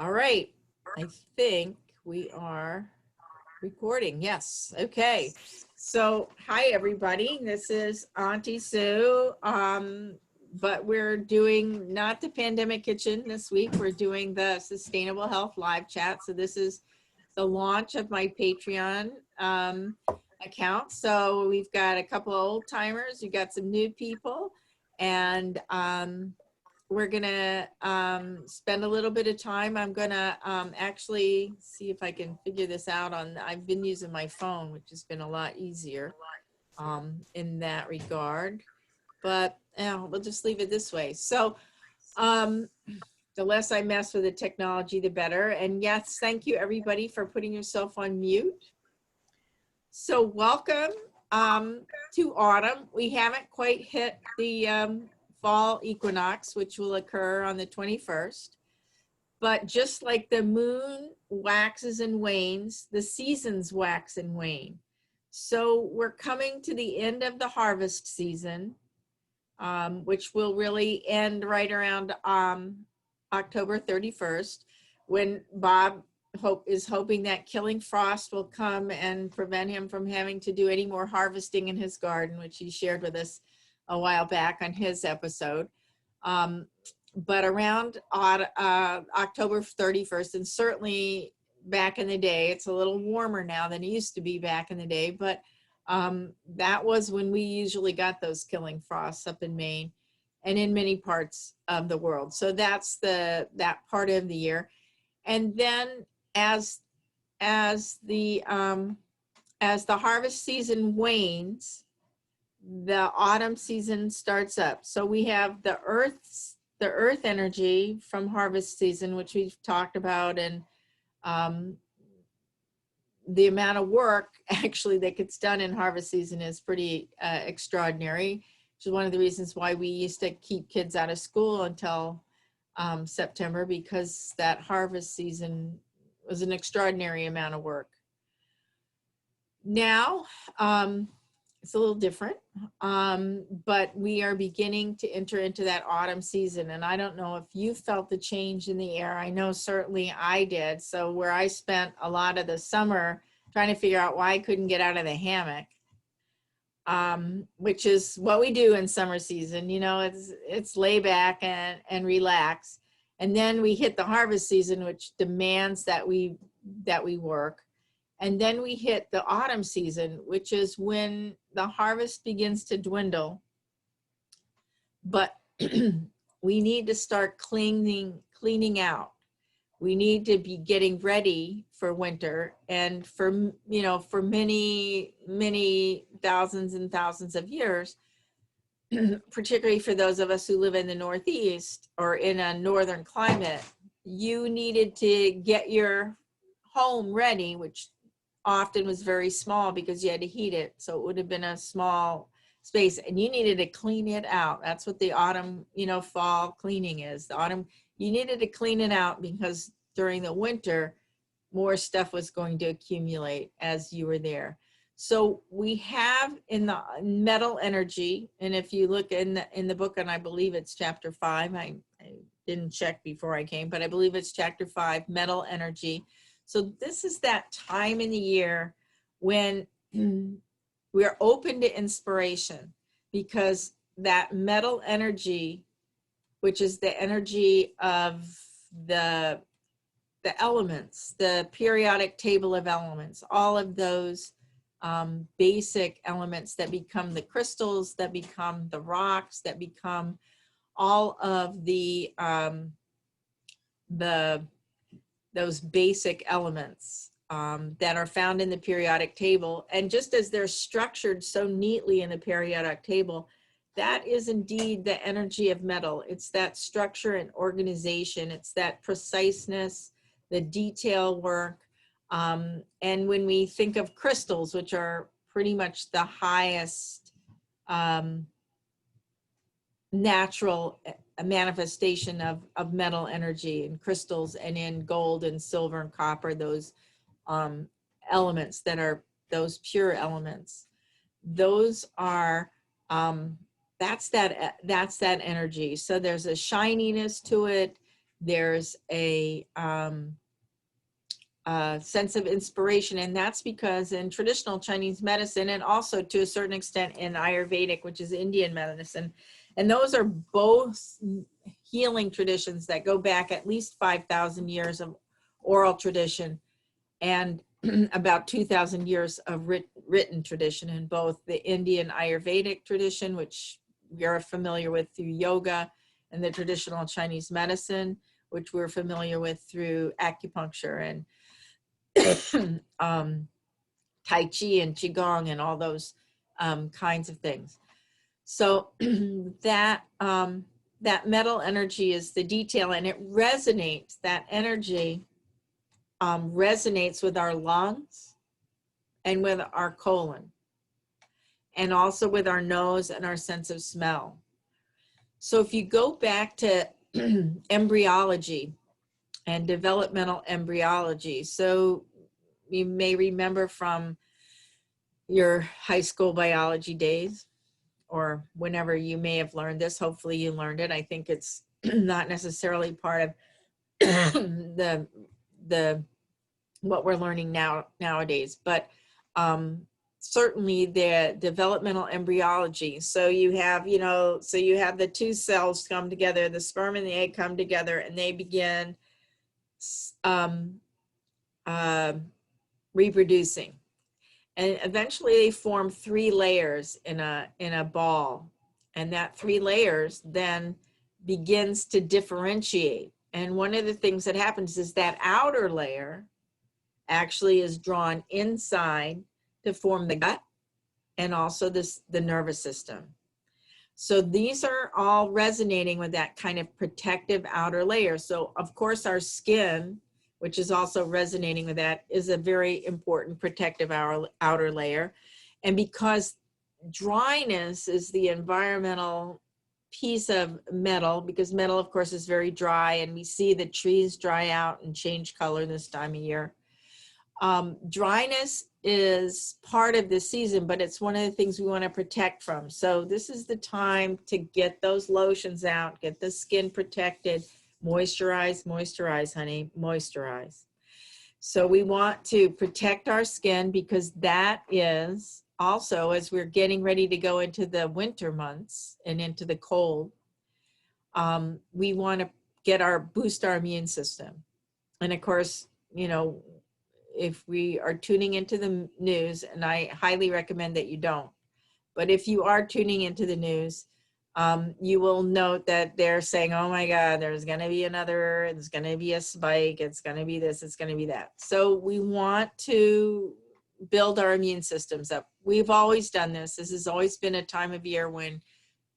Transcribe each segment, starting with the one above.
All right. I think we are recording. Yes. Okay. So, hi everybody. This is Auntie Sue. But we're doing not the Pandemic Kitchen this week. We're doing the Sustainable Health live chat. So this is the launch of my Patreon account. So we've got a couple of old timers. We've got some new people, and we're gonna spend a little bit of time. I'm gonna actually see if I can figure this out on, I've been using my phone, which has been a lot easier in that regard, but we'll just leave it this way. So the less I mess with the technology, the better. And yes, thank you everybody for putting yourself on mute. So welcome to autumn. We haven't quite hit the fall equinox, which will occur on the 21st. But just like the moon waxes and wanes, the seasons wax and wane. So we're coming to the end of the harvest season, which will really end right around October 31st, when Bob is hoping that killing frost will come and prevent him from having to do any more harvesting in his garden, which he shared with us a while back on his episode. But around October 31st, and certainly back in the day, it's a little warmer now than it used to be back in the day, but that was when we usually got those killing frosts up in Maine and in many parts of the world. So that's that part of the year. And then as the harvest season wanes, the autumn season starts up. So we have the earth energy from harvest season, which we've talked about, and the amount of work actually that gets done in harvest season is pretty extraordinary, which is one of the reasons why we used to keep kids out of school until September, because that harvest season was an extraordinary amount of work. Now, it's a little different, but we are beginning to enter into that autumn season. And I don't know if you felt the change in the air. I know certainly I did. So where I spent a lot of the summer trying to figure out why I couldn't get out of the hammock, which is what we do in summer season, you know, it's lay back and relax. And then we hit the harvest season, which demands that we work. And then we hit the autumn season, which is when the harvest begins to dwindle. But we need to start cleaning out. We need to be getting ready for winter. And for many, many thousands and thousands of years, particularly for those of us who live in the Northeast or in a northern climate, you needed to get your home ready, which often was very small because you had to heat it. So it would have been a small space, and you needed to clean it out. That's what the autumn, fall cleaning is. The autumn, you needed to clean it out because during the winter, more stuff was going to accumulate as you were there. So we have in the metal energy, and if you look in the book, and I believe it's chapter 5, I didn't check before I came, but I believe it's chapter 5, metal energy. So this is that time in the year when we're open to inspiration, because that metal energy, which is the energy of the elements, the periodic table of elements, all of those basic elements that become the crystals, that become the rocks, that become all of those basic elements that are found in the periodic table. And just as they're structured so neatly in the periodic table, that is indeed the energy of metal. It's that structure and organization. It's that preciseness, the detail work. And when we think of crystals, which are pretty much the highest natural manifestation of metal energy, in crystals and in gold and silver and copper, those elements that are those pure elements, those are that's that energy. So there's a shininess to it, there's a sense of inspiration. And that's because in traditional Chinese medicine, and also to a certain extent in Ayurvedic, which is Indian medicine, and those are both healing traditions that go back at least 5,000 years of oral tradition and about 2,000 years of written tradition in both the Indian Ayurvedic tradition, which we are familiar with through yoga, and the traditional Chinese medicine, which we're familiar with through acupuncture and Tai Chi and Qigong and all those kinds of things. So that metal energy is the detail, and it resonates, that energy resonates with our lungs and with our colon, and also with our nose and our sense of smell. So if you go back to embryology and developmental embryology, so you may remember from your high school biology days, or whenever you may have learned this, hopefully you learned it. I think it's not necessarily part of the what we're learning nowadays, but certainly the developmental embryology. So you have, so you have the two cells come together, the sperm and the egg come together, and they begin reproducing. And eventually they form 3 layers in a ball. And that 3 layers then begins to differentiate. And one of the things that happens is that outer layer actually is drawn inside to form the gut and also the nervous system. So these are all resonating with that kind of protective outer layer. So of course our skin, which is also resonating with that, is a very important protective outer layer. And because dryness is the environmental piece of metal, because metal of course is very dry, and we see the trees dry out and change color this time of year. Dryness is part of the season, but it's one of the things we want to protect from. So this is the time to get those lotions out, get the skin protected, moisturize, moisturize, honey, moisturize. So we want to protect our skin, because that is also, as we're getting ready to go into the winter months and into the cold, we want to boost our immune system. And of course, if we are tuning into the news, and I highly recommend that you don't, but if you are tuning into the news, you will note that they're saying, oh my God, there's going to be there's going to be a spike. It's going to be this, it's going to be that. So we want to build our immune systems up. We've always done this. This has always been a time of year when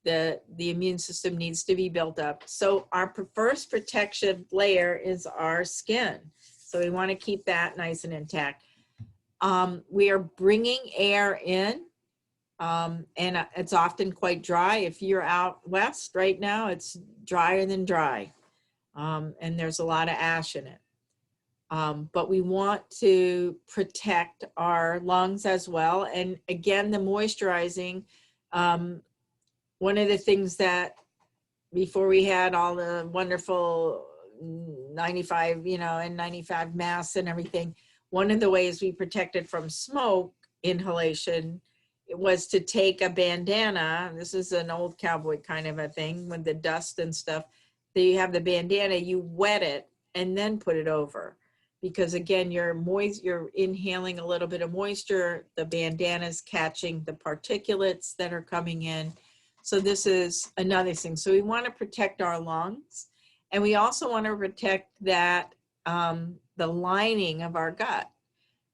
the immune system needs to be built up. So our first protection layer is our skin. So we want to keep that nice and intact. We are bringing air in, and it's often quite dry. If you're out west right now, it's drier than dry, and there's a lot of ash in it. But we want to protect our lungs as well. And again, the moisturizing, one of the things that before we had all the wonderful 95, N95 masks and everything, one of the ways we protected from smoke inhalation, it was to take a bandana. This is an old cowboy kind of a thing with the dust and stuff. So you have the bandana, you wet it and then put it over, because again, you're inhaling a little bit of moisture. The bandana's catching the particulates that are coming in. So this is another thing. So we want to protect our lungs. And we also want to protect that, the lining of our gut,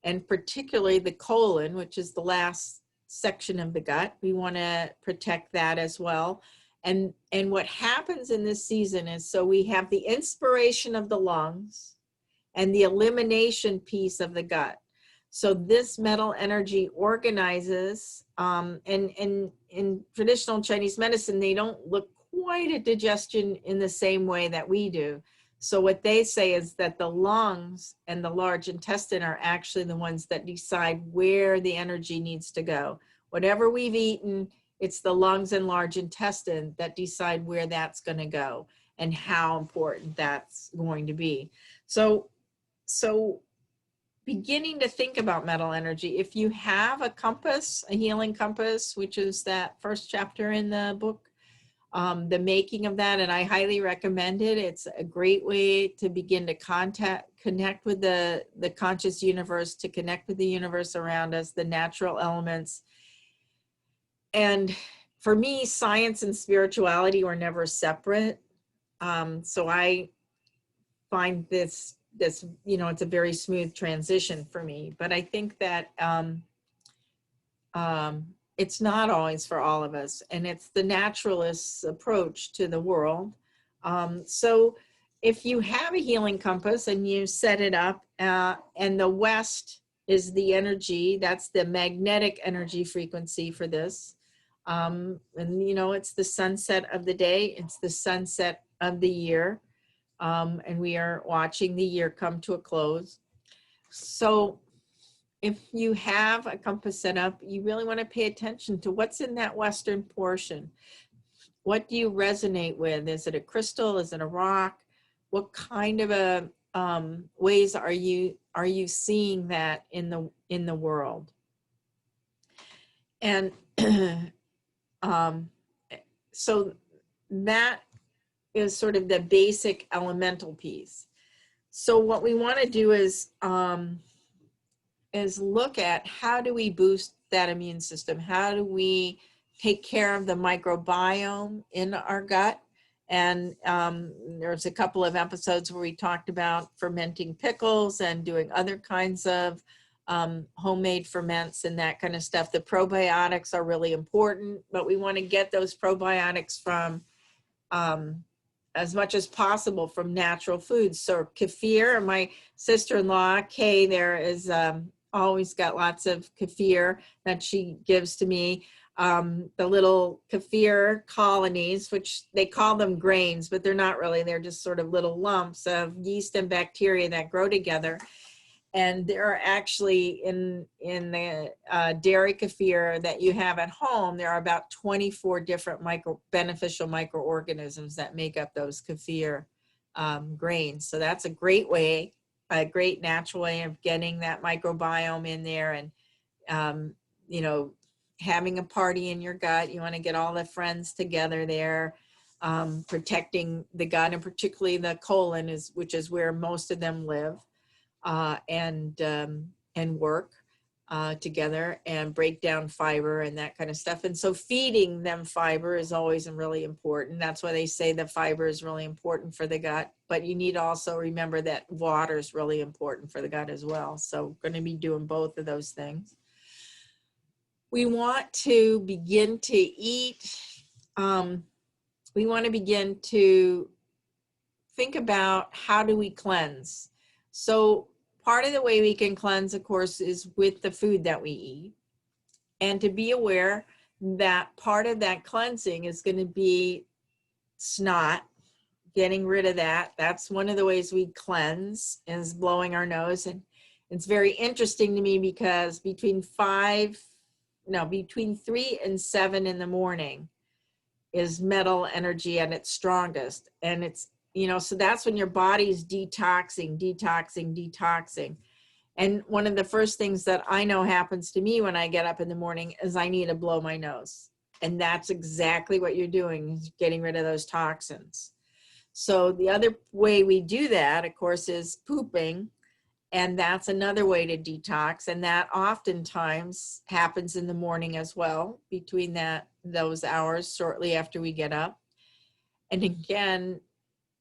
and particularly the colon, which is the last section of the gut. We want to protect that as well. And what happens in this season is, so we have the inspiration of the lungs and the elimination piece of the gut. So this metal energy organizes, and in traditional Chinese medicine, they don't look quite at digestion in the same way that we do. So what they say is that the lungs and the large intestine are actually the ones that decide where the energy needs to go. Whatever we've eaten, it's the lungs and large intestine that decide where that's going to go. and how important that's going to be. So beginning to think about metal energy, if you have a compass, a healing compass, which is that first chapter in the book, the making of that, and I highly recommend it. It's a great way to begin to connect with the conscious universe, to connect with the universe around us, the natural elements. And for me, science and spirituality were never separate. So I find this, you know, it's a very smooth transition for me. But I think that it's not always for all of us, and it's the naturalist's approach to the world. So if you have a healing compass and you set it up, and the west is the energy, that's the magnetic energy frequency for this. And you know, it's the sunset of the day, it's the sunset of the year, and we are watching the year come to a close. So if you have a compass set up, you really want to pay attention to what's in that western portion. What do you resonate with? Is it a crystal? Is it a rock? What kind of a ways are you seeing that in the world? And so that is sort of the basic elemental piece. So what we want to do is look at how do we boost that immune system? How do we take care of the microbiome in our gut? And there's a couple of episodes where we talked about fermenting pickles and doing other kinds of homemade ferments and that kind of stuff. The probiotics are really important, but we want to get those probiotics from as much as possible from natural foods. So kefir, my sister-in-law, Kay, there is always got lots of kefir that she gives to me. The little kefir colonies, which they call them grains, but they're not really, they're just sort of little lumps of yeast and bacteria that grow together. And there are actually in the dairy kefir that you have at home, there are about 24 different beneficial microorganisms that make up those kefir grains. So that's a great way, a great natural way of getting that microbiome in there. And, you know, having a party in your gut, you want to get all the friends together there, protecting the gut, and particularly the colon, which is where most of them live. And work together and break down fiber and that kind of stuff. And so feeding them fiber is always really important. That's why they say the fiber is really important for the gut, but you need to also remember that water is really important for the gut as well. So we're going to be doing both of those things. We want to begin to eat. We want to begin to think about how do we cleanse. So part of the way we can cleanse, of course, is with the food that we eat. And to be aware that part of that cleansing is going to be snot, getting rid of that. That's one of the ways we cleanse, is blowing our nose. And it's very interesting to me because between 3 and 7 in the morning is metal energy at its strongest. And it's, you know, so that's when your body's detoxing. And one of the first things that I know happens to me when I get up in the morning is I need to blow my nose. And that's exactly what you're doing, is getting rid of those toxins. So the other way we do that, of course, is pooping. And that's another way to detox. And that oftentimes happens in the morning as well, between those hours shortly after we get up. And again,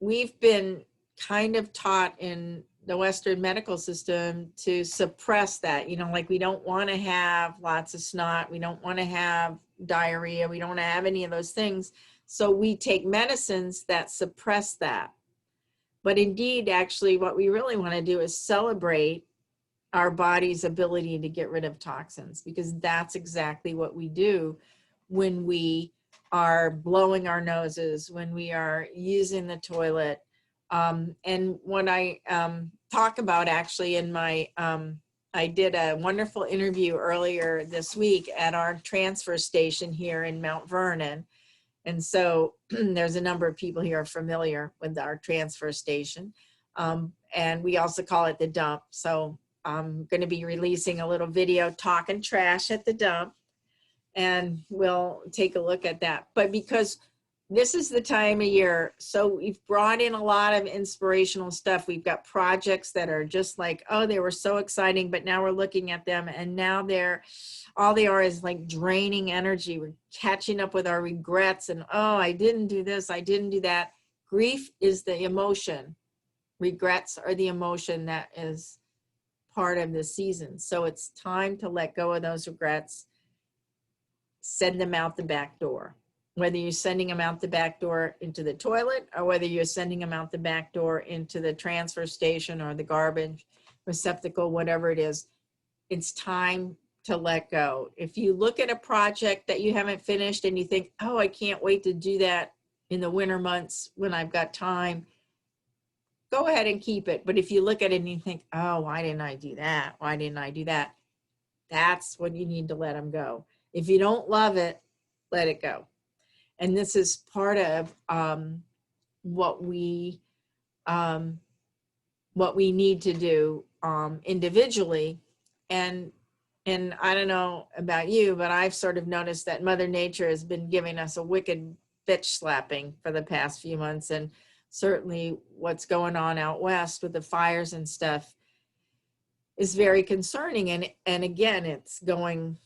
we've been kind of taught in the Western medical system to suppress that, you know, like we don't want to have lots of snot. We don't want to have diarrhea. We don't want to have any of those things. So we take medicines that suppress that. But indeed, actually, what we really want to do is celebrate our body's ability to get rid of toxins, because that's exactly what we do when we are blowing our noses, when we are using the toilet. And when I talk about, actually, in my, I did a wonderful interview earlier this week at our transfer station here in Mount Vernon. And so there's a number of people here are familiar with our transfer station. And we also call it the dump. So I'm going to be releasing a little video talking trash at the dump, and we'll take a look at that. But because this is the time of year, so we've brought in a lot of inspirational stuff. We've got projects that are just like, oh, they were so exciting, but now we're looking at them and now all they are is like draining energy. We're catching up with our regrets and, oh, I didn't do this, I didn't do that. Grief is the emotion. Regrets are the emotion that is part of the season. So it's time to let go of those regrets, send them out the back door. Whether you're sending them out the back door into the toilet or whether you're sending them out the back door into the transfer station or the garbage receptacle, whatever it is, it's time to let go. If you look at a project that you haven't finished and you think, oh, I can't wait to do that in the winter months when I've got time, go ahead and keep it. But if you look at it and you think, oh, why didn't I do that? Why didn't I do that? That's when you need to let them go. If you don't love it, let it go. And this is part of what we need to do individually. And I don't know about you, but I've sort of noticed that Mother Nature has been giving us a wicked bitch slapping for the past few months. And certainly what's going on out west with the fires and stuff is very concerning. And again, it's going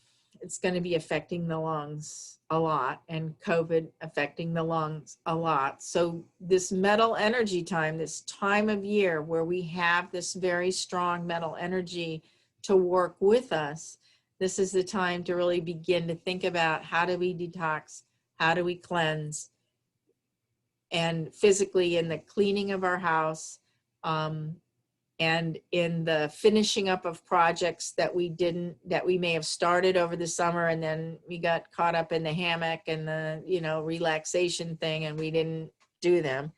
to be affecting the lungs a lot, and COVID affecting the lungs a lot. So this metal energy time, this time of year where we have this very strong metal energy to work with us, this is the time to really begin to think about how do we detox, how do we cleanse, and physically in the cleaning of our house, and in the finishing up of projects that we may have started over the summer and then we got caught up in the hammock and the, relaxation thing and we didn't do them.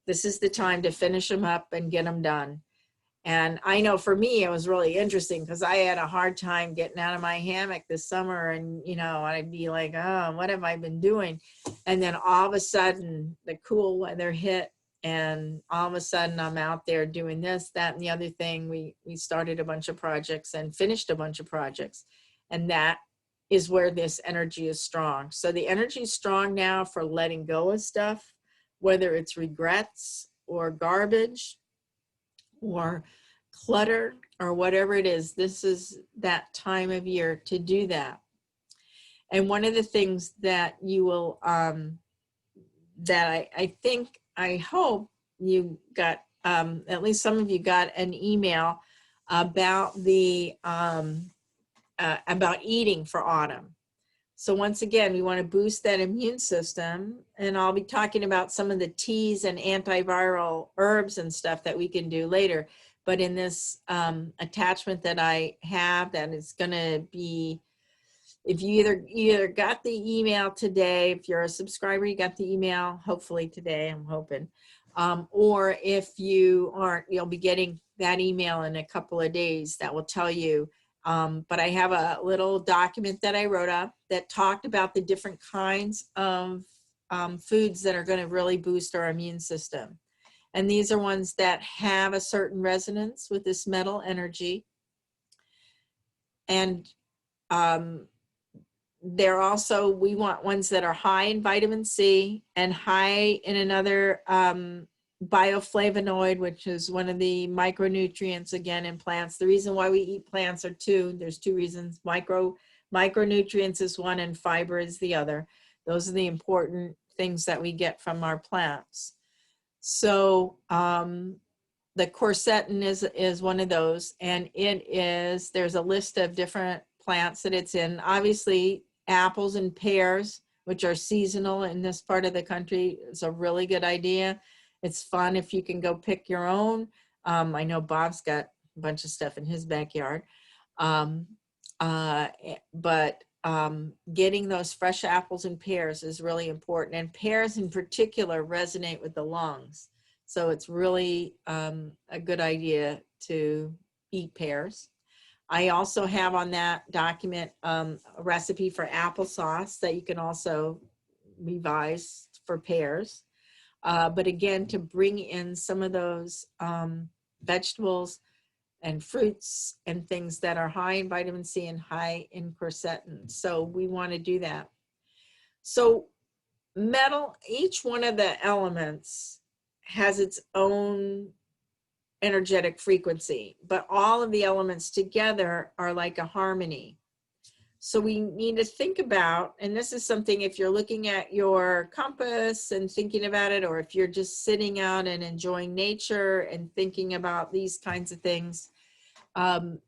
This is the time to finish them up and get them done. And I know for me, it was really interesting because I had a hard time getting out of my hammock this summer and, I'd be like, oh, what have I been doing? And then all of a sudden the cool weather hit. And all of a sudden I'm out there doing this, that, and the other thing. We started a bunch of projects and finished a bunch of projects. And that is where this energy is strong. So the energy is strong now for letting go of stuff, whether it's regrets or garbage or clutter or whatever it is. This is that time of year to do that. And one of the things that you will, that I hope you got, at least some of you got an email about about eating for autumn. So once again, we want to boost that immune system, and I'll be talking about some of the teas and antiviral herbs and stuff that we can do later. But in this attachment that I have, that is going to be, if you either got the email today, if you're a subscriber, you got the email, hopefully today, I'm hoping. Or if you aren't, you'll be getting that email in a couple of days that will tell you. But I have a little document that I wrote up that talked about the different kinds of foods that are going to really boost our immune system. And these are ones that have a certain resonance with this metal energy. And they're also, we want ones that are high in vitamin C and high in another bioflavonoid, which is one of the micronutrients, again, in plants. The reason why we eat plants are there's two reasons. Micronutrients is one and fiber is the other. Those are the important things that we get from our plants. So the quercetin is one of those, and there's a list of different plants that it's in. Obviously, apples and pears, which are seasonal in this part of the country, is a really good idea. It's fun if you can go pick your own. I know Bob's got a bunch of stuff in his backyard. But getting those fresh apples and pears is really important. And pears in particular resonate with the lungs. So it's really a good idea to eat pears. I also have on that document a recipe for applesauce that you can also revised for pairs. But again, to bring in some of those vegetables and fruits and things that are high in vitamin C and high in quercetin. So we want to do that. So metal, each one of the elements has its own energetic frequency, but all of the elements together are like a harmony. So we need to think about, and this is something if you're looking at your compass and thinking about it, or if you're just sitting out and enjoying nature and thinking about these kinds of things, to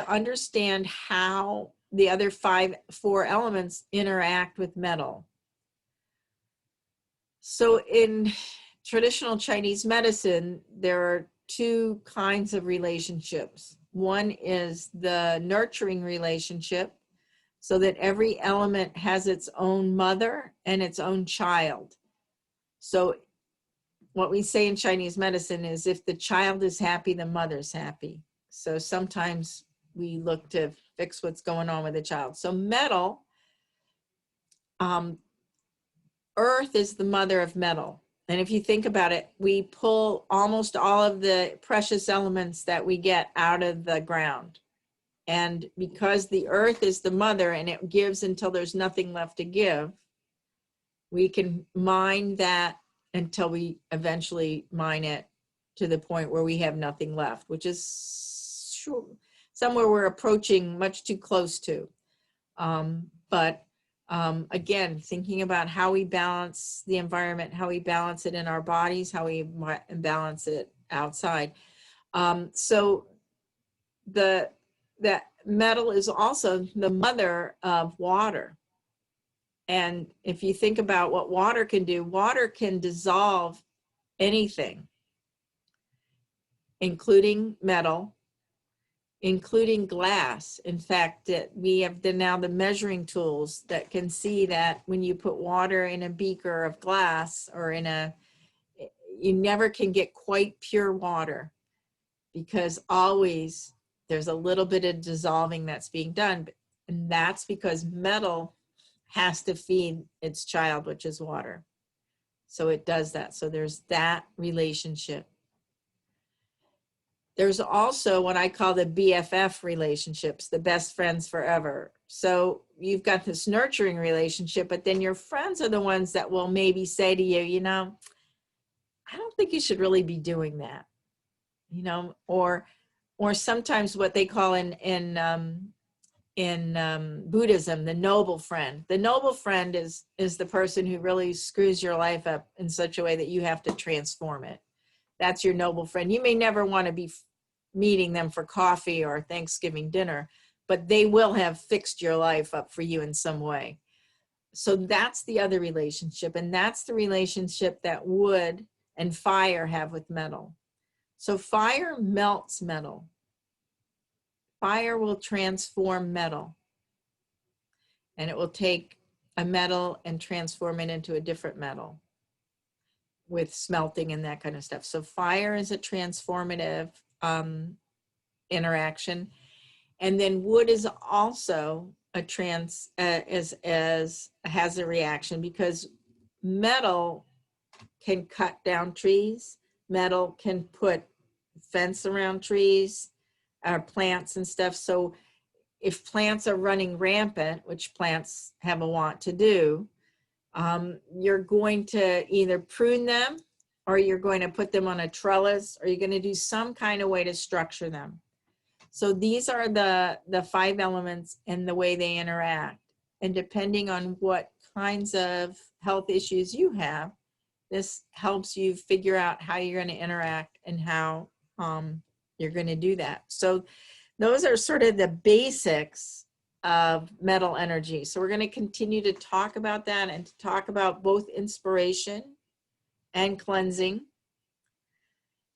understand how the other four elements interact with metal. So in traditional Chinese medicine, there are two kinds of relationships. One is the nurturing relationship, so that every element has its own mother and its own child. So what we say in Chinese medicine is if the child is happy, the mother's happy. So sometimes we look to fix what's going on with the child. So metal, earth is the mother of metal. And if you think about it, we pull almost all of the precious elements that we get out of the ground. And because the earth is the mother and it gives until there's nothing left to give, we can mine that until we eventually mine it to the point where we have nothing left, which is somewhere we're approaching much too close to. Again, thinking about how we balance the environment, how we balance it in our bodies, how we balance it outside. So that metal is also the mother of water. And if you think about what water can do, water can dissolve anything, including metal, including glass. In fact, we have now the measuring tools that can see that when you put water in a beaker of glass or you never can get quite pure water, because always there's a little bit of dissolving that's being done. And that's because metal has to feed its child, which is water. So it does that. So there's that relationship. There's also what I call the BFF relationships, the best friends forever. So you've got this nurturing relationship, but then your friends are the ones that will maybe say to you, you know, I don't think you should really be doing that, you know, or sometimes what they call in Buddhism, the noble friend. The noble friend is the person who really screws your life up in such a way that you have to transform it. That's your noble friend. You may never want to be meeting them for coffee or Thanksgiving dinner, but they will have fixed your life up for you in some way. So that's the other relationship. And that's the relationship that wood and fire have with metal. So fire melts metal. Fire will transform metal. And it will take a metal and transform it into a different metal with smelting and that kind of stuff. So fire is a transformative interaction. And then wood is also has a reaction, because metal can cut down trees. Metal can put fence around trees or plants and stuff. So if plants are running rampant, which plants have a want to do, you're going to either prune them, or you're going to put them on a trellis, or you're going to do some kind of way to structure them. So these are the 5 elements and the way they interact. And depending on what kinds of health issues you have, this helps you figure out how you're going to interact and how you're going to do that. So those are sort of the basics of metal energy. So we're going to continue to talk about that and to talk about both inspiration and cleansing.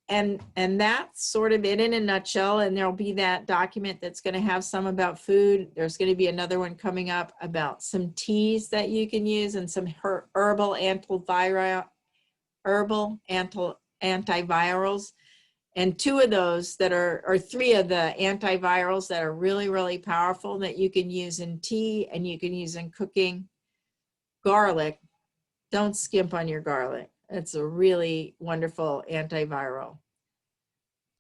And that's sort of it in a nutshell. And there'll be that document that's going to have some about food. There's going to be another one coming up about some teas that you can use and some herbal antivirals. And 2 of those that or 3 of the antivirals that are really, really powerful that you can use in tea and you can use in cooking. Garlic don't skimp on your garlic. It's a really wonderful antiviral.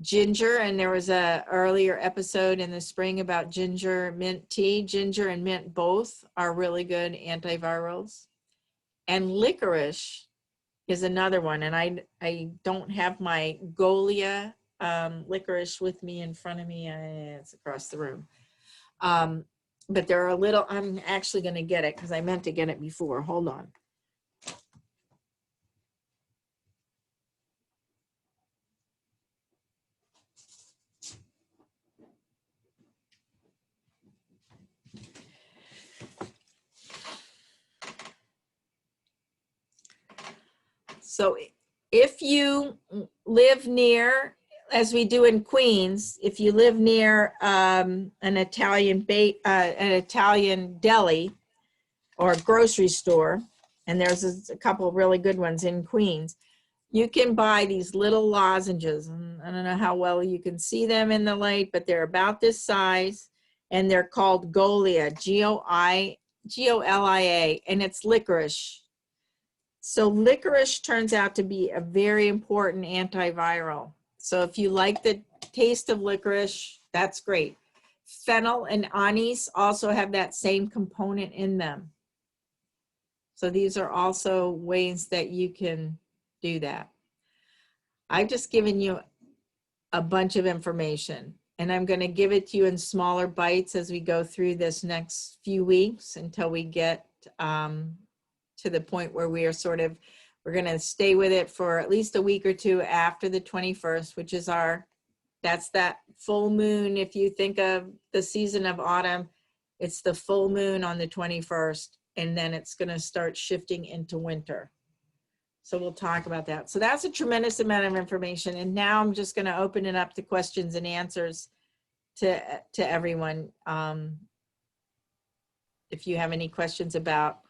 Ginger, and there was a earlier episode in the spring about ginger mint tea. Ginger and mint both are really good antivirals. And licorice is another one. And I don't have my Golia licorice with me in front of me. It's across the room. But there are a little, I'm actually going to get it because I meant to get it before. Hold on. So if you live near, as we do in Queens, if you live near an Italian deli or grocery store, and there's a couple of really good ones in Queens, you can buy these little lozenges. And I don't know how well you can see them in the light, but they're about this size, and they're called Golia, Golia, and it's licorice. So licorice turns out to be a very important antiviral. So if you like the taste of licorice, that's great. Fennel and anise also have that same component in them. So these are also ways that you can do that. I've just given you a bunch of information, and I'm going to give it to you in smaller bites as we go through this next few weeks until we get to the point where we are we're going to stay with it for at least a week or two after the 21st, which is that's that full moon. If you think of the season of autumn, it's the full moon on the 21st, and then it's going to start shifting into winter. So we'll talk about that. So that's a tremendous amount of information. And now I'm just going to open it up to questions and answers to everyone. If you have any questions about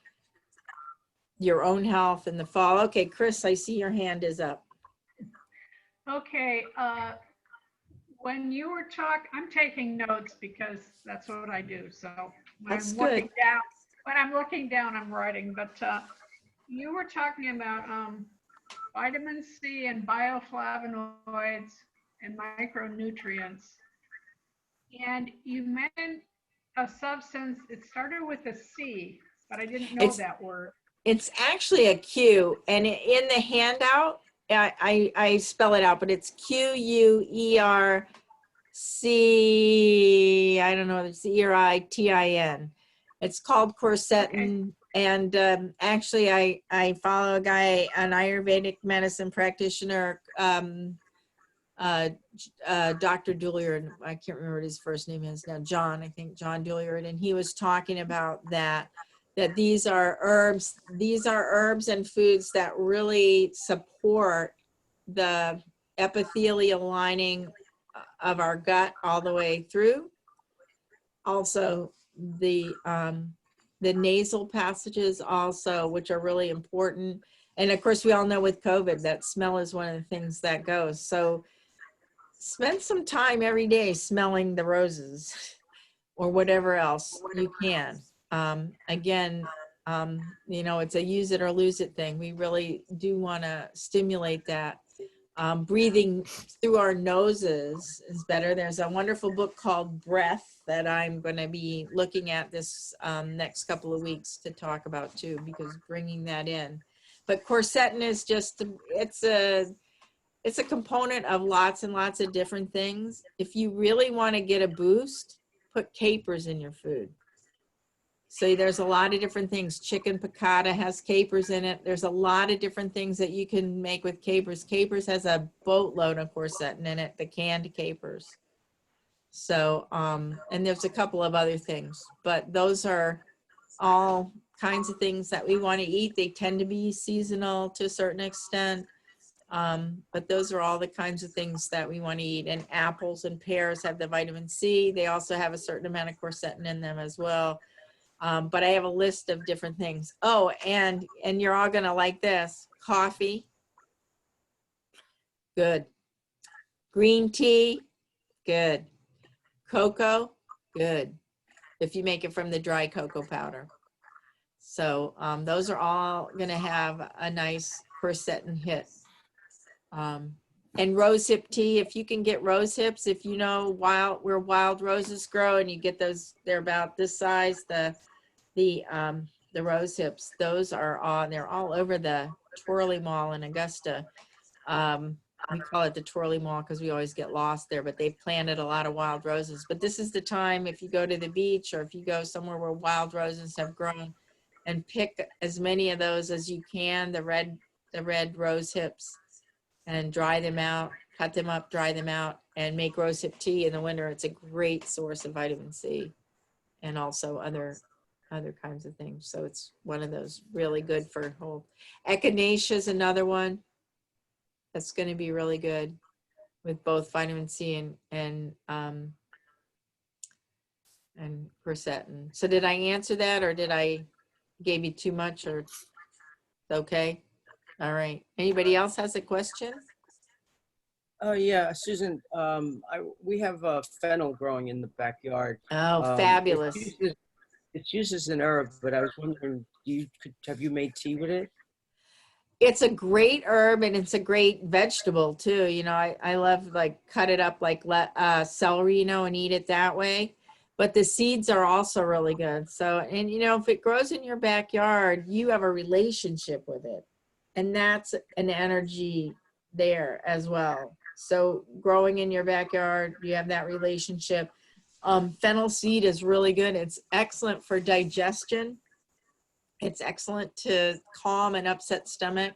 your own health in the fall. Okay, Chris, I see your hand is up. Okay, when you were talking, I'm taking notes because that's what I do. So when That's I'm good. looking down, I'm writing. But you were talking about vitamin C and bioflavonoids and micronutrients, and you mentioned a substance. It started with a C, but I didn't know that word. It's actually a Q, and in the handout, I spell it out, but it's QUERC, I don't know, it's ERITIN. It's called quercetin. Okay. And actually, I follow a guy, an Ayurvedic medicine practitioner, Dr. Douliard. I can't remember what his first name is now, John, I think John Douliard, and he was talking about that these are herbs and foods that really support the epithelial lining of our gut all the way through. Also, the nasal passages also, which are really important. And of course, we all know with COVID, that smell is one of the things that goes. So spend some time every day smelling the roses or whatever else you can. Again, it's a use it or lose it thing. We really do want to stimulate that. Breathing through our noses is better. There's a wonderful book called Breath that I'm going to be looking at this next couple of weeks to talk about too, because bringing that in. But quercetin is just, it's a component of lots and lots of different things. If you really want to get a boost, put capers in your food. So there's a lot of different things. Chicken piccata has capers in it. There's a lot of different things that you can make with capers. Capers has a boatload of quercetin in it, the canned capers. So, and there's a couple of other things, but those are all kinds of things that we want to eat. They tend to be seasonal to a certain extent. But those are all the kinds of things that we want to eat. And apples and pears have the vitamin C. They also have a certain amount of quercetin in them as well. But I have a list of different things. Oh, and you're all going to like this. Coffee. Good. Green tea. Good. Cocoa. Good. If you make it from the dry cocoa powder. So those are all going to have a nice quercetin hit. And rosehip tea, if you can get rose hips, if you know where wild roses grow and you get those, they're about this size, the rose hips, those are on, they're all over the Twirly Mall in Augusta. We call it the Twirly Mall because we always get lost there, but they've planted a lot of wild roses. But this is the time, if you go to the beach or if you go somewhere where wild roses have grown, and pick as many of those as you can, the red rose hips, and dry them out, cut them up, dry them out, and make rosehip tea in the winter. It's a great source of vitamin C and also other kinds of things. So it's one of those really good for whole. Echinacea is another one that's going to be really good with both vitamin C and quercetin. So did I answer that, or did I gave you too much, or okay? All right. Anybody else has a question? Oh yeah, Susan. We have fennel growing in the backyard. Oh, fabulous. It's used as an herb, but I was wondering, have you made tea with it? It's a great herb and it's a great vegetable too. You know, I love like cut it up like celery, you know, and eat it that way. But the seeds are also really good. So, and you know, if it grows in your backyard, you have a relationship with it. And that's an energy there as well. So growing in your backyard, you have that relationship. Fennel seed is really good. It's excellent for digestion. It's excellent to calm an upset stomach.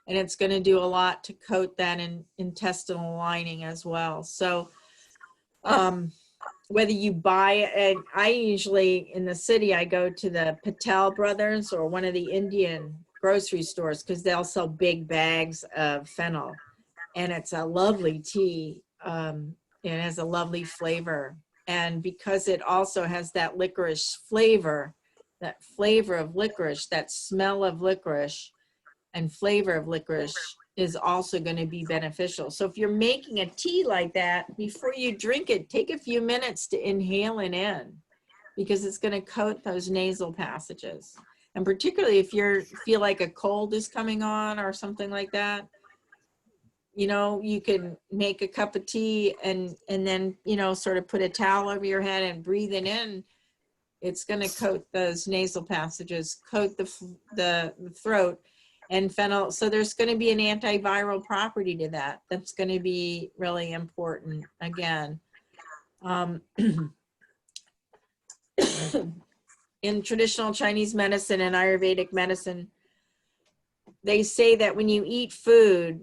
And it's going to do a lot to coat that intestinal lining as well. So whether you buy it, and I usually in the city, I go to the Patel Brothers or one of the Indian grocery stores because they'll sell big bags of fennel. And it's a lovely tea. It has a lovely flavor. And because it also has that licorice flavor, that flavor of licorice, that smell of licorice and flavor of licorice is also going to be beneficial. So if you're making a tea like that, before you drink it, take a few minutes to inhale it in because it's going to coat those nasal passages. And particularly if you feel like a cold is coming on or something like that, you know, you can make a cup of tea and then, you know, sort of put a towel over your head and breathe it in. It's going to coat those nasal passages, coat the throat. And fennel, so there's going to be an antiviral property to that. That's going to be really important again. In traditional Chinese medicine and Ayurvedic medicine, they say that when you eat food,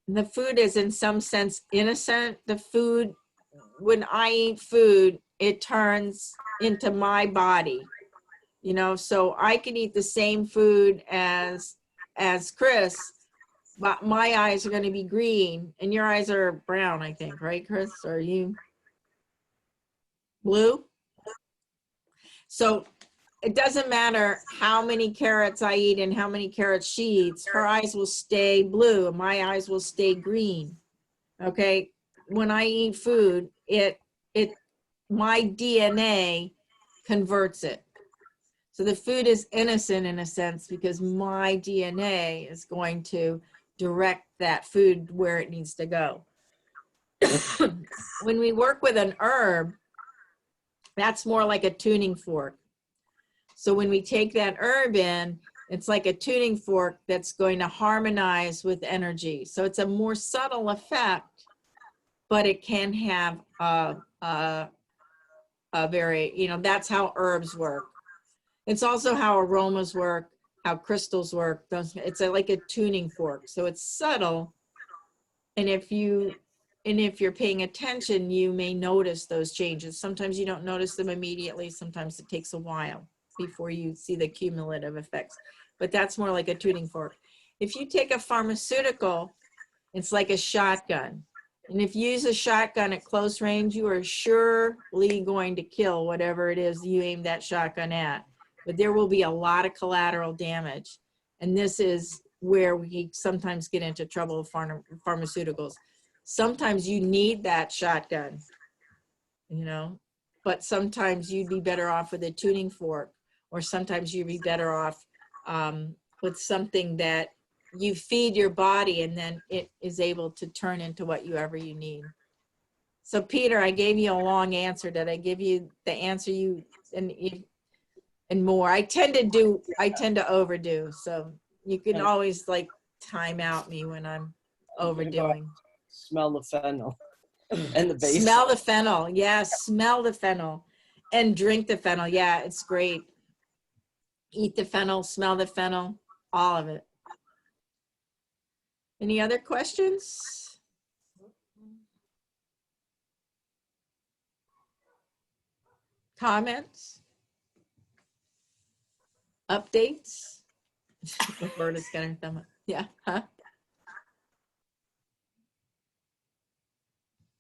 the food is in some sense innocent. The food, when I eat food, it turns into my body, you know, so I can eat the same food as Chris, but my eyes are going to be green and your eyes are brown, I think, right, Chris? Or are you blue? So it doesn't matter how many carrots I eat and how many carrots she eats, her eyes will stay blue and my eyes will stay green. Okay. When I eat food, my DNA converts it. So the food is innocent in a sense because my DNA is going to direct that food where it needs to go. When we work with an herb, that's more like a tuning fork. So when we take that herb in, it's like a tuning fork that's going to harmonize with energy. So it's a more subtle effect, but it can have a very, you know, that's how herbs work. It's also how aromas work, how crystals work. It's like a tuning fork. So it's subtle. And if you're paying attention, you may notice those changes. Sometimes you don't notice them immediately. Sometimes it takes a while before you see the cumulative effects. But that's more like a tuning fork. If you take a pharmaceutical, it's like a shotgun. And if you use a shotgun at close range, you are surely going to kill whatever it is you aim that shotgun at. But there will be a lot of collateral damage. And this is where we sometimes get into trouble with pharmaceuticals. Sometimes you need that shotgun, you know, but sometimes you'd be better off with a tuning fork or sometimes you'd be better off with something that you feed your body and then it is able to turn into whatever you need. So Peter, I gave you a long answer. Did I give you the answer you and more? I tend to overdo. So you can always like time out me when I'm overdoing. Smell the fennel and the base. Smell the fennel. Yeah, smell the fennel and drink the fennel. Yeah, it's great. Eat the fennel, smell the fennel, all of it. Any other questions? Comments? Updates? Roberta's got her thumb up. Yeah. Huh?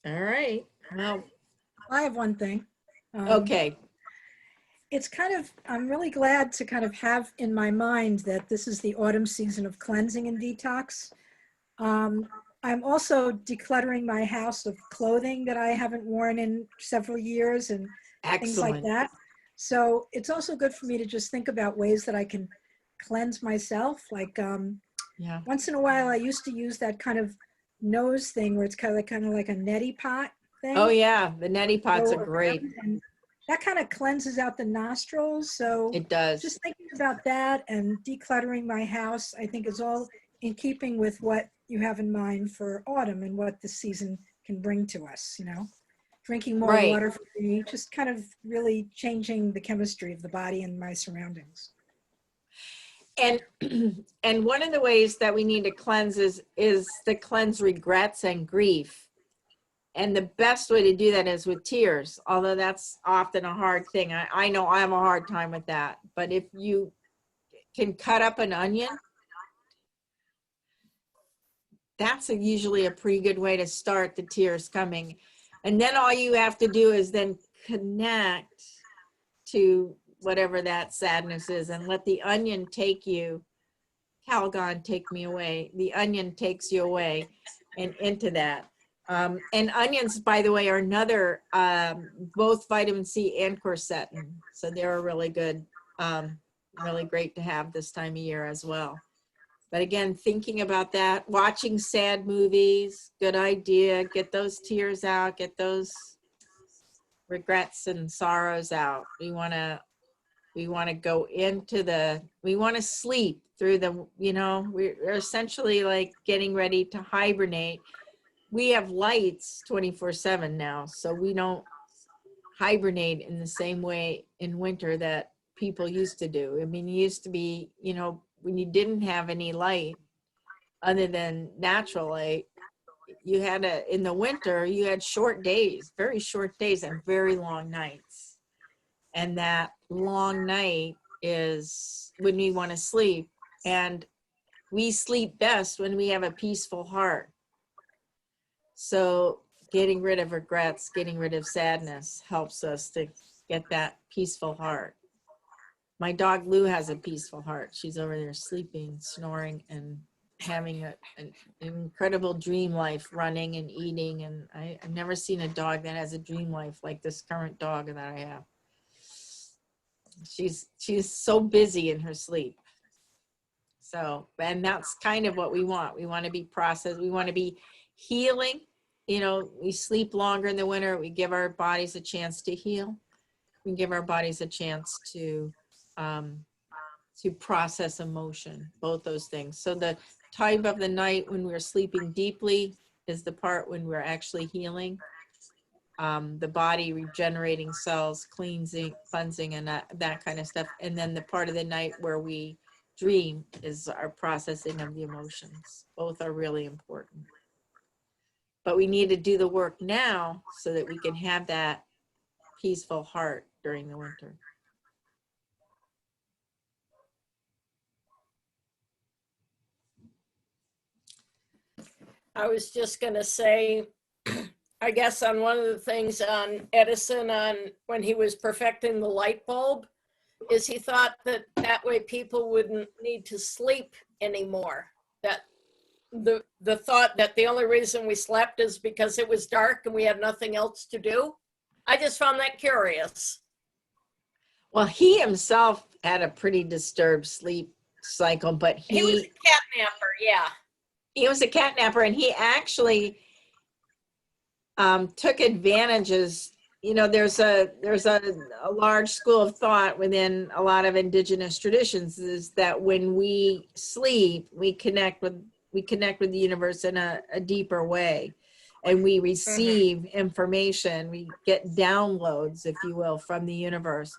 All right. Well, I have one thing. okay. It's kind of, I'm really glad to kind of have in my mind that this is the autumn season of cleansing and detox. I'm also decluttering my house of clothing that I haven't worn in several years and things like Excellent. that. So it's also good for me to just think about ways that I can cleanse myself. Like Yeah. once in a while, I used to use that kind of nose thing where it's kind of like a neti pot thing. Oh yeah, the neti pots Go are great. around, and that kind of cleanses out the nostrils. So It does. just thinking about that and decluttering my house, I think is all in keeping with what you have in mind for autumn and what the season can bring to us, you know. Drinking more Right. water for me, just kind of really changing the chemistry of the body and my surroundings. And and one of the ways that we need to cleanse is to cleanse regrets and grief. And the best way to do that is with tears, although that's often a hard thing. I know I have a hard time with that. But if you can cut up an onion, that's usually a pretty good way to start the tears coming. And then all you have to do is then connect to whatever that sadness is and let the onion take you. Calgon, take me away. The onion takes you away and into that. And onions, by the way, are another, both vitamin C and quercetin. So they're a really good, really great to have this time of year as well. But again, thinking about that, watching sad movies, good idea. Get those tears out, get those regrets and sorrows out. We want to go into we want to sleep through the, you know, we're essentially like getting ready to hibernate. We have lights 24/7 now, so we don't hibernate in the same way in winter that people used to do. I mean, it used to be, you know, when you didn't have any light other than natural light, you had in the winter, you had short days, very short days and very long nights. And that long night is when we want to sleep. And we sleep best when we have a peaceful heart. So getting rid of regrets, getting rid of sadness helps us to get that peaceful heart. My dog Lou has a peaceful heart. She's over there sleeping, snoring, and having an incredible dream life, running and eating. And I've never seen a dog that has a dream life like this current dog that I have. She's so busy in her sleep. So, and that's kind of what we want. We want to be processed. We want to be healing. You know, we sleep longer in the winter. We give our bodies a chance to heal. We give our bodies a chance to process emotion, both those things. So the time of the night when we're sleeping deeply is the part when we're actually healing. The body regenerating cells, cleansing, and that kind of stuff. And then the part of the night where we dream is our processing of the emotions. Both are really important. But we need to do the work now so that we can have that peaceful heart during the winter. I was just going to say, I guess on one of the things on Edison when he was perfecting the light bulb is he thought that way people wouldn't need to sleep anymore. That the thought that the only reason we slept is because it was dark and we had nothing else to do. I just found that curious. Well, he himself had a pretty disturbed sleep cycle, but He was a catnapper, yeah. he was a catnapper, and he actually took advantages. You know, there's a large school of thought within a lot of indigenous traditions is that when we sleep, we connect with the universe in a deeper way, and we receive information. We get downloads, if you will, from the universe.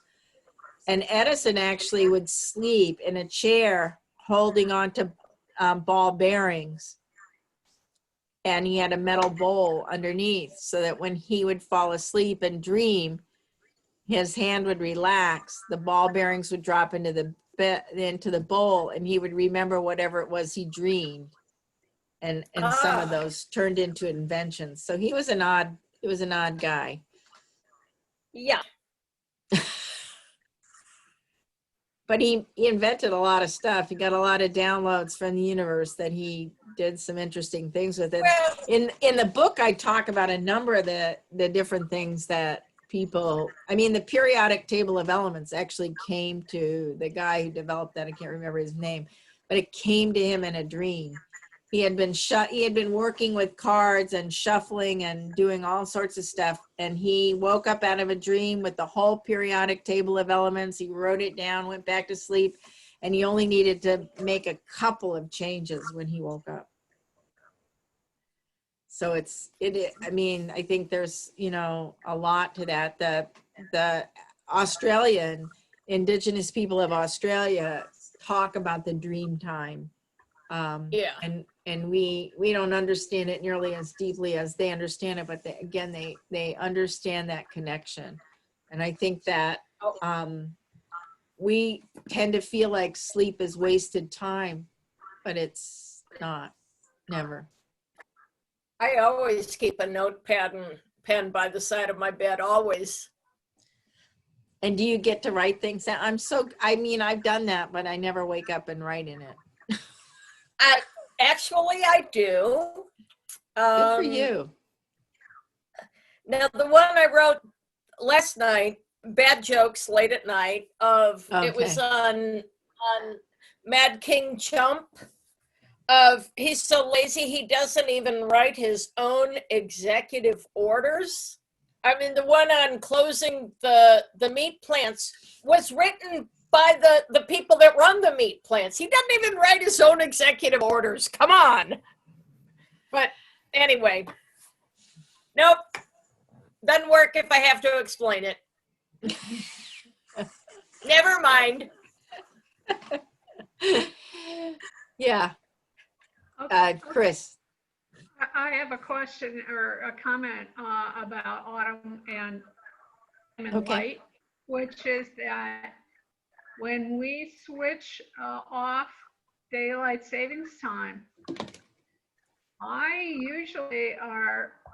And Edison actually would sleep in a chair holding on to ball bearings. And he had a metal bowl underneath so that when he would fall asleep and dream, his hand would relax, the ball bearings would drop into the bowl, and he would remember whatever it was he dreamed. And some of those turned into inventions. So he was an odd guy. Yeah. But he invented a lot of stuff. He got a lot of downloads from the universe that he did some interesting things with it. Well, In the book, I talk about a number of the different things that people, I mean, the periodic table of elements actually came to the guy who developed that. I can't remember his name, but it came to him in a dream. He had been working with cards and shuffling and doing all sorts of stuff. And he woke up out of a dream with the whole periodic table of elements. He wrote it down, went back to sleep, and he only needed to make a couple of changes when he woke up. So I mean, I think there's, you know, a lot to that. The Australian, indigenous people of Australia talk about the dream time. Yeah. And we don't understand it nearly as deeply as they understand it, but they understand that connection. And I think that we tend to feel like sleep is wasted time, but it's not, never. I always keep a notepad and pen by the side of my bed, always. And do you get to write things down? I mean, I've done that, but I never wake up and write in it. I do. Good for you. Now, the one I wrote last night, bad jokes late at night, it was on Mad King Chump. He's so lazy he doesn't even write his own executive orders. I mean, the one on closing the meat plants was written by the people that run the meat plants. He doesn't even write his own executive orders. Come on. But anyway, nope. Doesn't work if I have to explain it. Never mind. Yeah. Chris. I have a question or a comment about autumn and light, which is that when we switch off daylight savings time,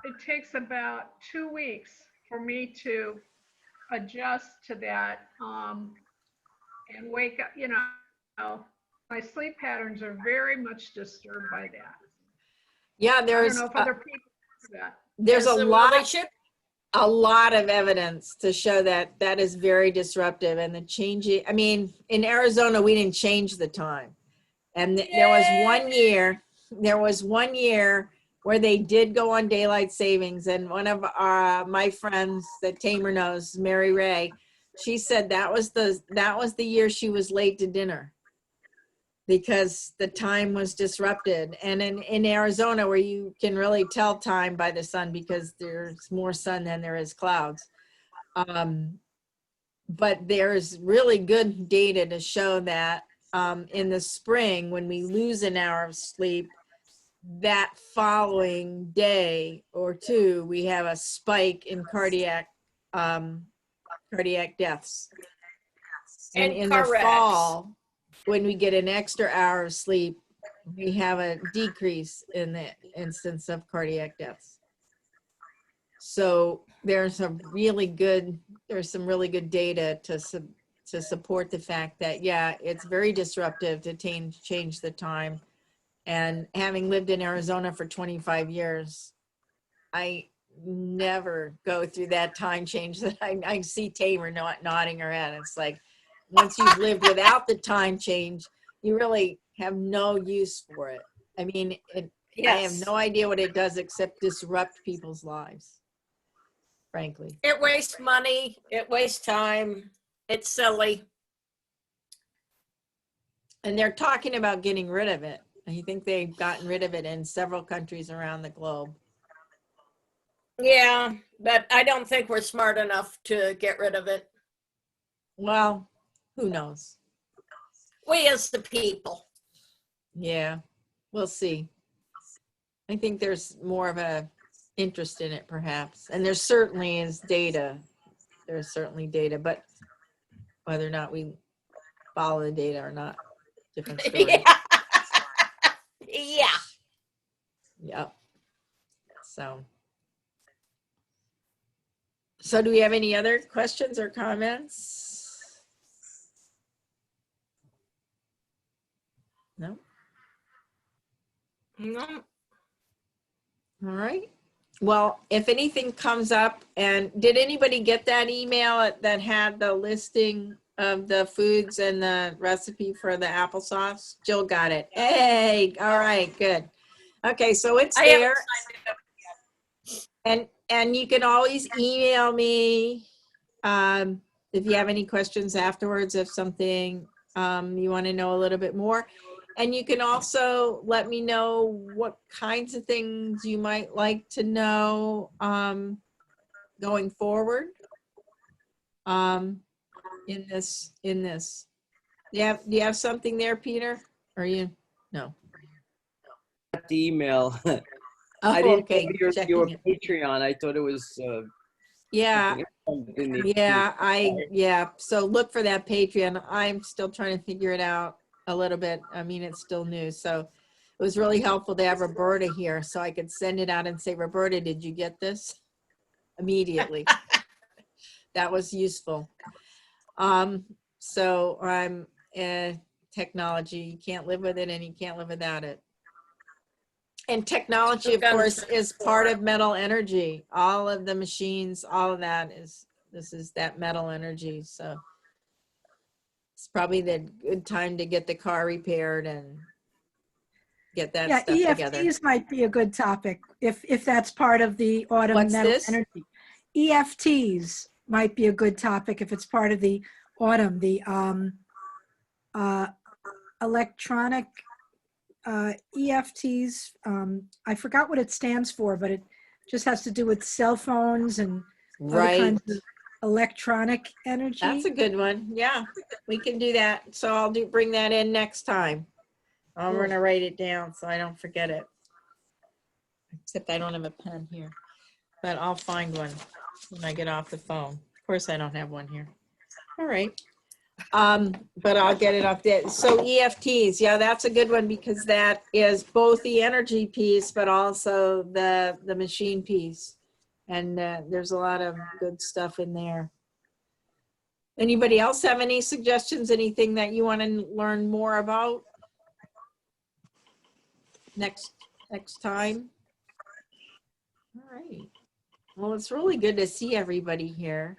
it takes about 2 weeks for me to adjust to that and wake up, you know, my sleep patterns are very much disturbed by that. Yeah, I don't know if other people do that. There's Yes, a lot of evidence to show that that is very disruptive. And the changing, I mean, in Arizona, we didn't change the time. And there was one year where they did go on daylight savings. And one of my friends that Tamer knows, Mary Ray, she said that was the year she was late to dinner because the time was disrupted. And in Arizona, where you can really tell time by the sun because there's more sun than there is clouds. But there's really good data to show that in the spring, when we lose an hour of sleep, that following day or two, we have a spike in cardiac deaths. And in the fall, when we get an extra hour of sleep, we have a decrease in the instance of cardiac deaths. So there's some really good data to support the fact that, yeah, it's very disruptive to change the time. And having lived in Arizona for 25 years, I never go through that time change that I see Tamer nodding her head. It's like, once you've lived without the time change, you really have no use for it. I mean, I have Yes. no idea what it does except disrupt people's lives, frankly. It wastes money. It wastes time. It's silly. And they're talking about getting rid of it. I think they've gotten rid of it in several countries around the globe. Yeah, but I don't think we're smart enough to get rid of it. Well, who knows? We as the people. Yeah, we'll see. I think there's more of a interest in it, perhaps. And there certainly is data. There's certainly data, but whether or not we follow the data or not, different story. Yeah. Yeah. Yep. So do we have any other questions or comments? No? No. All right. Well, if anything comes up, and did anybody get that email that had the listing of the foods and the recipe for the applesauce? Jill got it. Hey, all right, good. Okay, so it's I haven't there. signed it up yet. And you can always email me if you have any questions afterwards, if something you want to know a little bit more. And you can also let me know what kinds of things you might like to know going forward in this. Do you have something there, Peter? Or you? No. The email. Oh, I didn't okay. know your Checking it. Patreon. I thought it was. Yeah. In the- Yeah. So look for that Patreon. I'm still trying to figure it out a little bit. I mean, it's still new. So it was really helpful to have Roberta here so I could send it out and say, Roberta, did you get this? Immediately. That was useful. So I'm technology. You can't live with it and you can't live without it. And technology, of course, is part of metal energy. All of the machines, all of that this is that metal energy. So it's probably the good time to get the car repaired and get that Yeah, stuff together. EFTs might be a good topic if that's part of the autumn What's metal this? energy. EFTs might be a good topic if it's part of the autumn, the electronic EFTs. I forgot what it stands for, but it just has to do with cell phones and other Right. kinds of electronic energy. That's a good one. Yeah, we can do that. So I'll bring that in next time. I'm Cool. going to write it down so I don't forget it. Except I don't have a pen here, but I'll find one when I get off the phone. Of course, I don't have one here. All right. But I'll get it up there. So EFTs, yeah, that's a good one because that is both the energy piece, but also the machine piece. And there's a lot of good stuff in there. Anybody else have any suggestions? Anything that you want to learn more about next time? All right. Well, it's really good to see everybody here.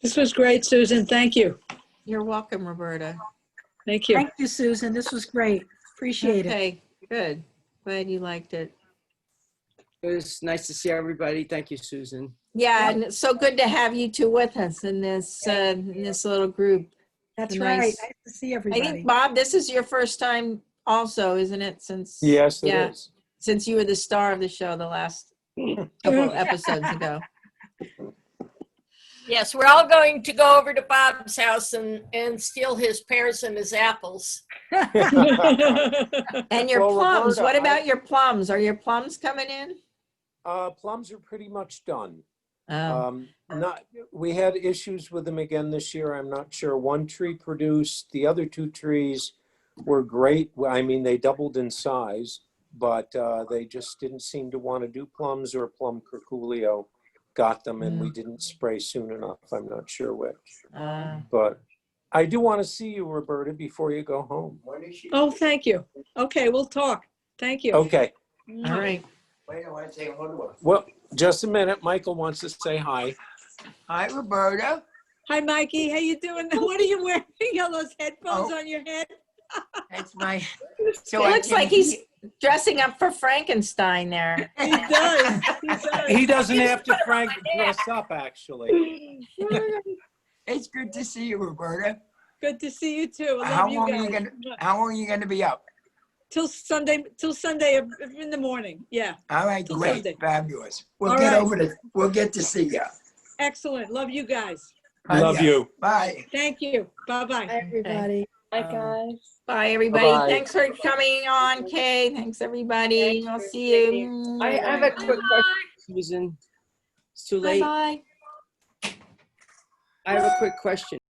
This was great, Susan. Thank you. You're welcome, Roberta. Thank you. Thank you, Susan. This was great. Appreciate it. Okay, good. Glad you liked it. It was nice to see everybody. Thank you, Susan. Yeah, and it's so good to have you two with us in this little group. That's Nice. right. Nice to see I everybody. think, Bob, this is your first time also, isn't it? Since Yes, it yeah, is. since you were the star of the show the last couple episodes ago. Yes, we're all going to go over to Bob's house and steal his pears and his apples. And your Well, plums. Roberta, What about your plums? Are your plums coming in? Plums are pretty much done. Oh, We had issues with them again this year. I'm not sure. One tree produced, the other two trees were great. I mean, they doubled in size, but they just didn't seem to want to do plums, or plum curculio got them and we didn't spray soon enough. I'm not sure which. But I do want to see you, Roberta, before you go home. Oh, thank you. Okay, we'll talk. Thank you. Okay. all right. Well, just a minute. Michael wants to say hi. Hi, Roberta. Hi, Mikey. How you doing? What are you wearing? All those headphones Oh. on your head? That's my. It So I looks can like he's hear- dressing up for Frankenstein there. He does. He does. He doesn't have to dress up, actually. It's good to see you, Roberta. Good to see you too. I How love you long are you guys. How long are you gonna be up? Till Sunday in the morning. Yeah. All right, Till great, Sunday. fabulous. We'll All get right. over to. We'll get to see you. Excellent. Love you guys. Love you. Bye. Thank you. Bye-bye. Everybody. Bye, guys. Bye, everybody. Bye-bye. Thanks for coming on, Kay. Thanks, everybody. We'll see you. I have a quick question. Susan, it's too late. Bye-bye. I have a quick question.